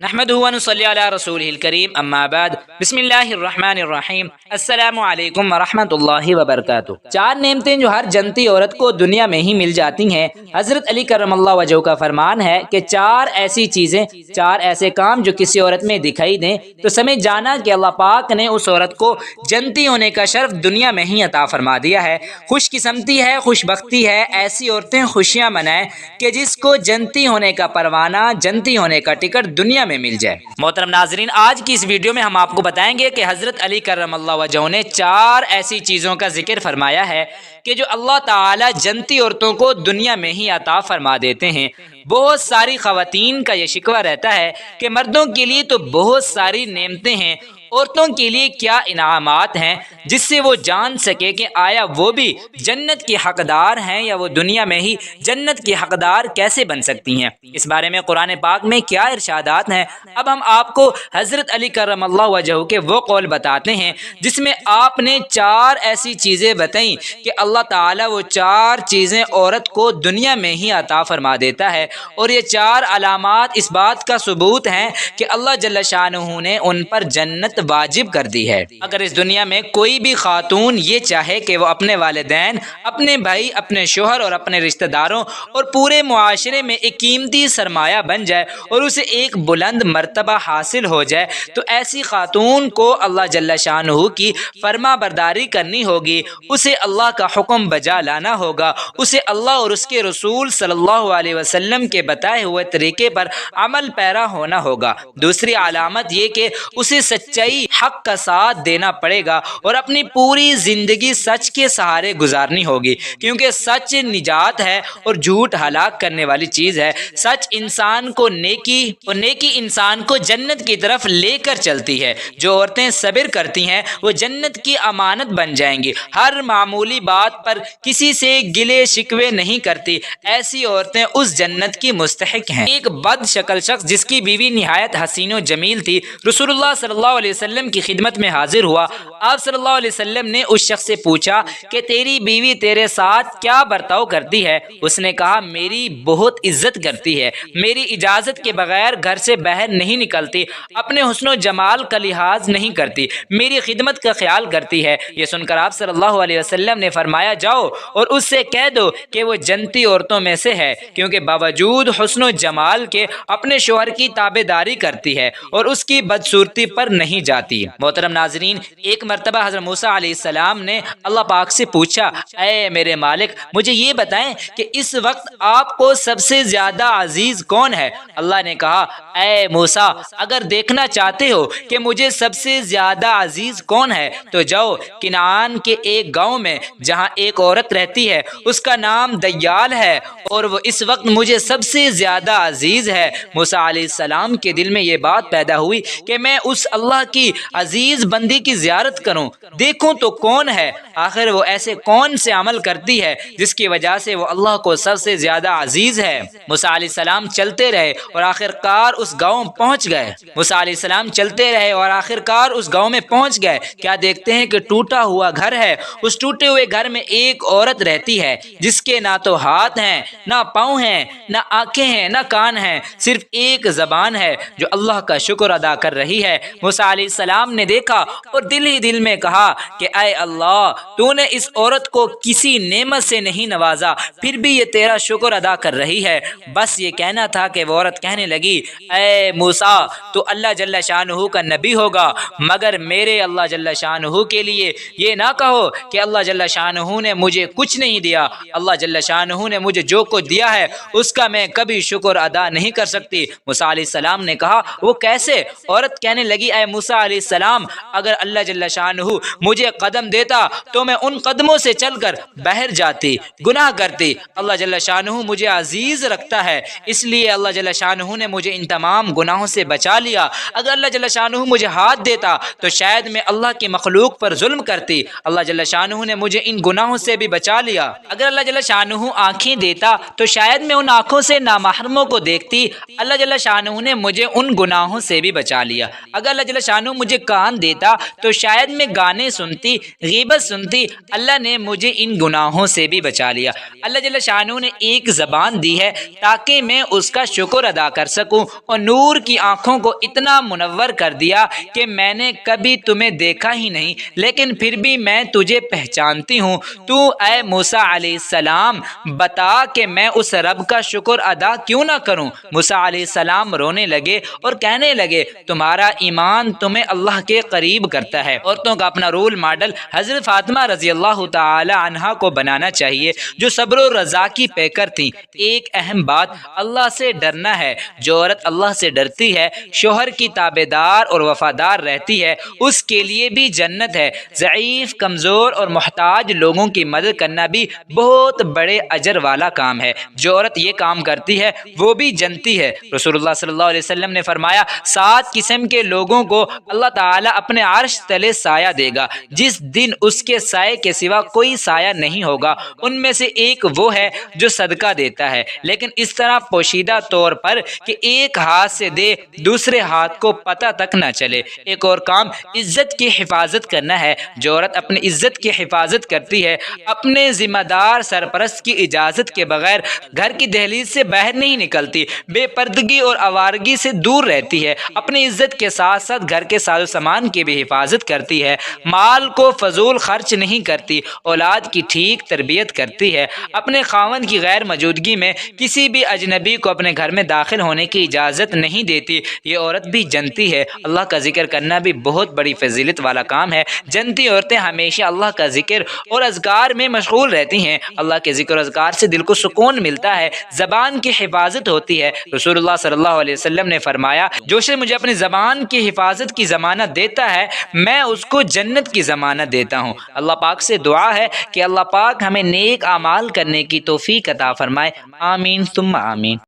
نحمدہ و نصلی علی رسولہ الکریم اما بعد بسم اللہ الرحمن الرحیم السلام علیکم ورحمۃ اللہ وبرکاتہ۔ چار نعمتیں جو ہر جنتی عورت کو دنیا میں ہی مل جاتی ہیں۔ حضرت علی کرم اللہ وجہہ کا فرمان ہے کہ چار ایسی چیزیں، چار ایسے کام جو کسی عورت میں دکھائی دیں تو سمجھ جانا کہ اللہ پاک نے اس عورت کو جنتی ہونے کا شرف دنیا میں ہی عطا فرما دیا ہے۔ خوش قسمتی ہے، خوش بختی ہے، ایسی عورتیں خوشیاں منائیں کہ جس کو جنتی ہونے کا پروانہ، جنتی ہونے کا ٹکٹ دنیا میں مل جائے۔ محترم ناظرین، آج کی اس ویڈیو میں ہم آپ کو بتائیں گے کہ حضرت علی کرم اللہ وجہہ نے چار ایسی چیزوں کا ذکر فرمایا ہے کہ جو اللہ تعالی جنتی عورتوں کو دنیا میں ہی عطا فرما دیتے ہیں۔ بہت ساری خواتین کا یہ شکوہ رہتا ہے کہ مردوں کے لیے تو بہت ساری نعمتیں ہیں، عورتوں کے لیے کیا انعامات ہیں جس سے وہ جان سکے کہ آیا وہ بھی جنت کی حقدار ہیں یا وہ دنیا میں ہی جنت کی حقدار کیسے بن سکتی ہیں۔ اس بارے میں قرآن پاک میں کیا ارشادات ہیں، اب ہم آپ کو حضرت علی کرم اللہ وجہہ کے وہ قول بتاتے ہیں جس میں آپ نے چار ایسی چیزیں بتائیں کہ اللہ تعالیٰ وہ چار چیزیں عورت کو دنیا میں ہی عطا فرما دیتا ہے، اور یہ چار علامات اس بات کا ثبوت ہیں کہ اللہ جل شانہ نے ان پر جنت واجب کر دی ہے۔ اگر اس دنیا میں کوئی بھی خاتون یہ چاہے کہ وہ اپنے والدین، اپنے بھائی، اپنے شوہر اور اپنے رشتہ داروں اور پورے معاشرے میں ایک قیمتی سرمایہ بن جائے اور اسے ایک بلند مرتبہ حاصل ہو جائے تو ایسی خاتون کو اللہ جل شانہ کی فرما برداری کرنی ہوگی، اسے اللہ کا حکم بجا لانا ہوگا، اسے اللہ اور اس کے رسول صلی اللہ علیہ وسلم کے بتائے ہوئے طریقے پر عمل پیرا ہونا ہوگا۔ دوسری علامت یہ کہ اسے سچائی، حق کا ساتھ دینا پڑے گا اور اپنی پوری زندگی سچ کے سہارے گزارنی ہوگی، کیونکہ سچ نجات ہے اور جھوٹ ہلاک کرنے والی چیز ہے۔ سچ انسان کو نیکی اور نیکی انسان کو جنت کی طرف لے کر چلتی ہے۔ جو عورتیں صبر کرتی ہیں وہ جنت کی امانت بن جائیں گی، ہر معمولی بات پر کسی سے گلے شکوے نہیں کرتی، ایسی عورتیں اس جنت کی مستحق ہیں۔ ایک بد شکل شخص جس کی بیوی نہایت حسین و جمیل تھی، رسول اللہ صلی اللہ علیہ وسلم کی خدمت میں حاضر ہوا۔ آپ صلی اللہ علیہ وسلم نے اس شخص سے پوچھا کہ تیری بیوی تیرے ساتھ کیا برتاؤ کرتی ہے؟ اس نے کہا میری بہت عزت کرتی ہے، میری اجازت کے بغیر گھر سے باہر نہیں نکلتی، اپنے حسن و جمال کا لحاظ نہیں کرتی، میری خدمت کا خیال کرتی ہے۔ یہ سن کر آپ صلی اللہ علیہ وسلم نے فرمایا جاؤ اور اس سے کہہ دو کہ وہ جنتی عورتوں میں سے ہے، کیونکہ باوجود حسن و جمال کے اپنے شوہر کی تابع داری کرتی ہے اور اس کی بدصورتی پر نہیں جاتی۔ محترم ناظرین، ایک مرتبہ حضرت موسیٰ علیہ السلام نے اللہ پاک سے پوچھا اے میرے مالک، مجھے یہ بتائیں کہ اس وقت آپ کو سب سے زیادہ عزیز کون ہے؟ اللہ نے کہا اے موسیٰ، اگر دیکھنا چاہتے ہو کہ مجھے سب سے زیادہ عزیز کون ہے تو جاؤ کنعان کے ایک گاؤں میں جہاں ایک عورت رہتی ہے، اس کا نام دیال ہے اور وہ اس وقت مجھے سب سے زیادہ عزیز ہے۔ موسیٰ علیہ السلام کے دل میں یہ بات پیدا ہوئی کہ میں اس اللہ کی عزیز بندی کی زیارت کروں، دیکھوں تو کون ہے، آخر وہ ایسے کون سے عمل کرتی ہے جس کی وجہ سے وہ اللہ کو سب سے زیادہ عزیز ہے۔ موسیٰ علیہ السلام چلتے رہے اور آخرکار اس گاؤں پہنچ گئے۔ موسیٰ علیہ السلام چلتے رہے اور آخرکار اس گاؤں میں پہنچ گئے۔ کیا دیکھتے ہیں کہ ٹوٹا ہوا گھر ہے، اس ٹوٹے ہوئے گھر میں ایک عورت رہتی ہے جس کے نہ تو ہاتھ ہیں، نہ پاؤں ہیں، نہ آنکھیں ہیں، نہ کان ہیں، صرف ایک زبان ہے جو اللہ کا شکر ادا کر رہی ہے۔ موسیٰ علیہ السلام نے دیکھا اور دل ہی دل میں کہا کہ اے اللہ، تو نے اس عورت کو کسی نعمت سے نہیں نوازا، پھر بھی یہ تیرا شکر ادا کر رہی ہے۔ بس یہ کہنا تھا کہ وہ عورت کہنے لگی اے موسیٰ، تو اللہ جل شانہ کا نبی ہوگا، مگر میرے اللہ جل شانہ کے لیے یہ نہ کہو کہ اللہ جل شانہ نے مجھے کچھ نہیں دیا، اللہ جل شانہ نے مجھے جو کچھ دیا ہے اس کا میں کبھی شکر ادا نہیں کر سکتی۔ موسیٰ علیہ السلام نے کہا وہ کیسے؟ عورت کہنے لگی اے موسیٰ علیہ السلام، اگر اللہ جل شانہ مجھے قدم دیتا تو میں ان قدموں سے چل کر باہر جاتی، گناہ کرتی، اللہ جل شانہ مجھے عزیز رکھتا ہے، اس لیے اللہ جل شانہ نے مجھے ان تمام گناہوں سے بچا لیا۔ اگر اللہ جل شانہ مجھے ہاتھ دیتا تو شاید میں اللہ کی مخلوق پر ظلم کرتی، اللہ جل شانہ نے مجھے ان گناہوں سے بھی بچا لیا۔ اگر اللہ جل شانہ آنکھیں دیتا تو شاید میں ان آنکھوں آنکھوں سے نامحرموں کو دیکھتی، اللہ جل شانہ نے مجھے ان گناہوں سے بھی بچا لیا۔ اگر اللہ جل شانہ مجھے کان دیتا تو شاید میں گانے سنتی، غیبت سنتی، اللہ نے مجھے ان گناہوں سے بھی بچا لیا۔ اللہ جل شانہ نے ایک زبان دی ہے تاکہ میں اس کا شکر ادا کر سکوں، اور نور کی آنکھوں کو اتنا منور کر دیا کہ میں نے کبھی تمہیں دیکھا ہی نہیں، لیکن پھر بھی میں تجھے پہچانتی ہوں۔ تو اے موسیٰ علیہ السلام بتا کہ میں اس رب کا شکر ادا کیوں نہ کروں؟ موسیٰ علیہ السلام رونے لگے اور کہنے لگے تمہارا ایمان تمہیں اللہ کے قریب کرتا ہے۔ عورتوں کا اپنا رول ماڈل حضرت فاطمہ رضی اللہ تعالی عنہا کو بنانا چاہیے، جو صبر و رضا کی پیکر تھیں۔ ایک اہم بات اللہ سے ڈرنا ہے۔ جو عورت اللہ سے ڈرتی ہے، شوہر کی تابعدار اور وفادار رہتی ہے، اس کے لیے بھی جنت ہے۔ ضعیف، کمزور اور محتاج لوگوں کی مدد کرنا بھی بہت بڑے اجر والا کام ہے۔ جو عورت یہ کام کرتی ہے وہ بھی جنتی ہے۔ رسول اللہ صلی اللہ علیہ وسلم نے فرمایا 7 قسم کے لوگوں کو اللہ تعالیٰ اپنے عرش تلے سایہ دے گا جس دن اس کے سائے کے سوا کوئی سایہ نہیں ہوگا۔ ان میں سے ایک وہ ہے جو صدقہ دیتا ہے، لیکن اس طرح پوشیدہ طور پر کہ ایک ہاتھ سے دے دوسرے ہاتھ کو پتہ تک نہ چلے۔ ایک اور کام عزت کی حفاظت کرنا ہے۔ جو عورت اپنی عزت کی حفاظت کرتی ہے، اپنے ذمہ دار سرپرست کی اجازت کے بغیر گھر کی دہلیز سے باہر نہیں نکلتی، بے پردگی اور آوارگی سے دور رہتی ہے، اپنی عزت کے ساتھ ساتھ گھر کے ساز و سامان کی بھی حفاظت کرتی ہے، مال کو فضول خرچ نہیں کرتی، اولاد کی ٹھیک تربیت کرتی ہے، اپنے خاوند کی غیر موجودگی میں کسی بھی اجنبی کو اپنے گھر میں داخل ہونے کی اجازت نہیں دیتی۔ یہ عورت بھی جنتی ہے۔ اللہ کا ذکر کرنا بھی بہت بڑی فضیلت والا کام ہے۔ جنتی عورتیں ہمیشہ اللہ کا ذکر اور اذکار میں مشغول رہتی ہیں۔ اللہ کے ذکر و اذکار سے دل کو سکون ملتا ہے، زبان کی حفاظت ہوتی ہے۔ رسول اللہ صلی اللہ علیہ وسلم نے فرمایا جو شخص مجھے اپنی زبان کی حفاظت کی ضمانت دیتا ہے میں اس کو جنت کی ضمانت دیتا ہوں۔ اللہ پاک سے دعا ہے کہ اللہ پاک ہمیں نیک اعمال کرنے کی توفیق عطا فرمائے۔ آمین ثم آمین۔